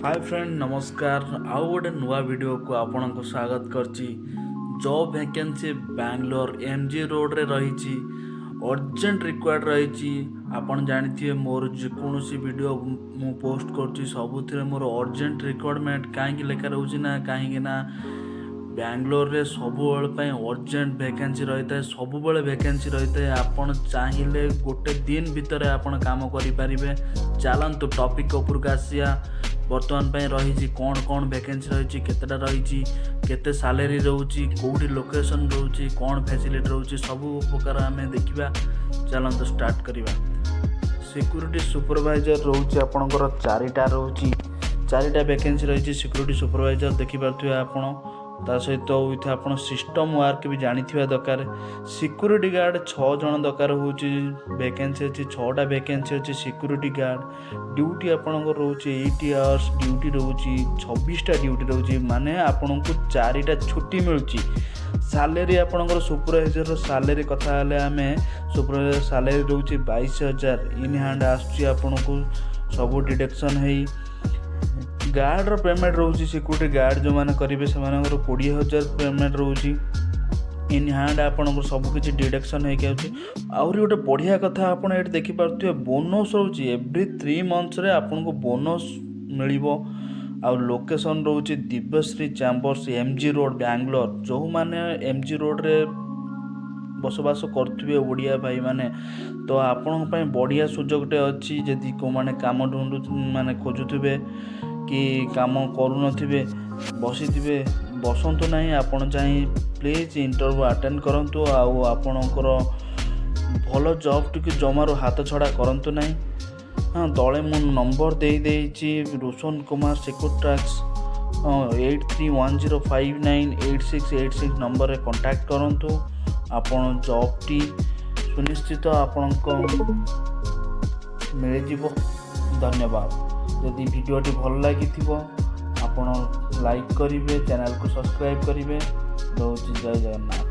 Hi friend नमस्कार आउ गोटे नुआ वीडियो को आपन को स्वागत करची। Job vacancy Bangalore MG road रे रही अर्जेंट रिक्वायर्ड रही। आपन जानिथिए मोर जेकोसी वीडियो मु पोस्ट करची सबुथिरे मोर अर्जेंट रिक्वायरमेंट काहेकि लेखा रहउची ना काहेकि ना बैंगलोर रे सबुबेले पई अर्जेंट वैकेंसी रही है। सबुबेले वैकेंसी रही है। आपन चाहिए गोटे दिन भितर आपन काम करि परिबे। चलंतु टॉपिक ऊपर आसिया। बर्तमान पे रही कौन कौन वैकेंसी रही केतेटा रही केते सैलरी रोची कोठी लोकेशन रोची कौन फैसिलिटी रोची सब प्रकार आम देखा। चलते स्टार्ट करवा। सिक्यूरिटी सुपरवाइजर रोची आपणकर चारिटा वैकेंसी रही। सिक्यूरिटी सुपरवाइजर देखिपे आपड़ ता सहित विथ आप सिस्टम वर्क भी जानिथिबा दरकार। सिक्यूरिटी गार्ड 6 जन दरकार होची। वैकेंसी अच्छी 6टा वैकेंसी अच्छी। सिक्यूरिटी गार्ड ड्यूटी आपंकर रोचे 8 आवर्स ड्यूटी रोची 26टा ड्यूटी रोची माने आपन को 4टा छुट्टी मिलुची। सैलरी आपंकर सुपरवाइजर सैलरी कथा हले आमे सुपरवाइजर सैलरी रोची 22,000 इन हैंड आसुची आपन को सब डिडक्शन है। गार्ड पेमेंट रोची सिक्यूरिटी गार्ड जो मैंने करेंगे से 20,000 पेमेंट रोची इन हैंड आपन सबकि डिडक्शन होगी। गोटे बढ़िया कथा आप देखिपे बोनस रोची एवरी 3 मंथ्स रे आपन को बोनस मिलिबो। आ लोकेशन रोची Divyashree Chambers MG Road Bangalore. जो मैंने एमजी रोड रे बसवास करुवे ओडिया भाई माने तो आपण बढ़िया सुजोगटे अच्छी। जदि को माने काम ढूंढु माने खोजुवे कि काम करूनथिबे बसिथिबे बसंतु नहीं आपण चाहे प्लीज इंटरव्यू अटेंड करंतु। आउ आपणकर भल जॉब टी जमार हाथ छड़ा करंतु नहीं। हाँ तले मु नंबर देची रोशन कुमार सिक्योरट्रैक्स 8310598686 नंबर रे कांटेक्ट करंतु। आपण जॉब टी सुनिश्चित आपण को मिल जिवो। धन्यवाद। यदि वीडियोटी भल लगी आपन लाइक करेंगे चैनल को सब्सक्राइब करेंगे। रोज जय जगन्नाथ।